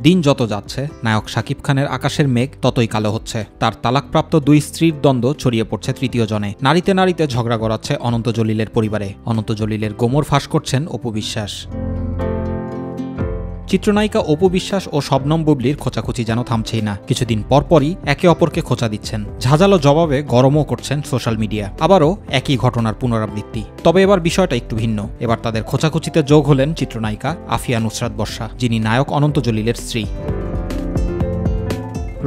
দিন যত যাচ্ছে নায়ক শাকিব খানের আকাশের মেঘ ততই কালো হচ্ছে। তার তালাকপ্রাপ্ত 2 স্ত্রীর দ্বন্দ্ব ছড়িয়ে পড়ছে তৃতীয় জনে। নারীতে নারীতে ঝগড়া গড়াচ্ছে অনন্ত জলিলের পরিবারে। অনন্ত জলিলের গোমর ফাঁস করছেন অপু বিশ্বাস। চিত্রনায়িকা অপু বিশ্বাস ও শবনম বুবলির খোঁচাখুচি যেন থামছেই না। কিছুদিন পরপরই একে অপরকে খোঁচা দিচ্ছেন। ঝাঁঝালো জবাবে গরমও করছেন সোশ্যাল মিডিয়া। আবারও একই ঘটনার পুনরাবৃত্তি। তবে এবার বিষয়টা একটু ভিন্ন। এবার তাদের খোঁচাখুচিতে যোগ হলেন চিত্রনায়িকা আফিয়া নুসরাত বর্ষা, যিনি নায়ক অনন্ত জলিলের স্ত্রী।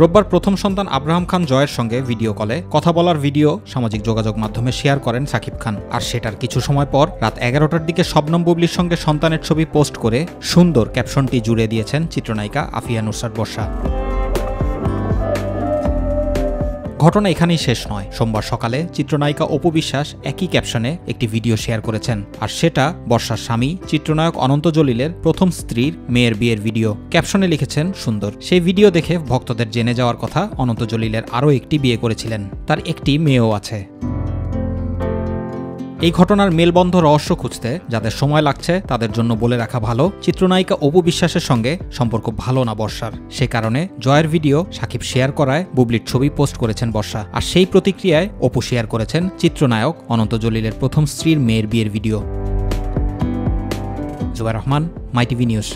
রোববার প্রথম সন্তান আব্রাহাম খান জয়ের সঙ্গে ভিডিও কলে কথা বলার ভিডিও সামাজিক যোগাযোগ মাধ্যমে শেয়ার করেন শাকিব খান। আর সেটার কিছু সময় পর রাত 11টার দিকে শবনম বুবলির সঙ্গে সন্তানের ছবি পোস্ট করে সুন্দর ক্যাপশনটি জুড়ে দিয়েছেন চিত্রনায়িকা আফিয়া নুসরাত বর্ষা। ঘটনা এখানেই শেষ নয়। সোমবার সকালে চিত্রনায়িকা অপু বিশ্বাস একই ক্যাপশনে একটি ভিডিও শেয়ার করেছেন। আর সেটা বর্ষার স্বামী চিত্রনায়ক অনন্ত জলিলের প্রথম স্ত্রীর মেয়ের বিয়ের ভিডিও। ক্যাপশনে লিখেছেন সুন্দর। সেই ভিডিও দেখে ভক্তদের জেনে যাওয়ার কথা অনন্ত জলিলের আরও একটি বিয়ে করেছিলেন। তার একটি মেয়েও আছে। এই ঘটনার মেলবন্ধ রহস্য খুঁজতে যাদের সময় লাগছে তাদের জন্য বলে রাখা ভালো, চিত্রনায়িকা অপু বিশ্বাসের সঙ্গে সম্পর্ক ভালো না বর্ষার। সে কারণে জয়ের ভিডিও সাকিব শেয়ার করায় বুবলির ছবি পোস্ট করেছেন বর্ষা। আর সেই প্রতিক্রিয়ায় অপু শেয়ার করেছেন চিত্রনায়ক অনন্ত জলিলের প্রথম স্ত্রীর মেয়ের বিয়ের ভিডিও। জুবাইর রহমান, মাই টিভি নিউজ।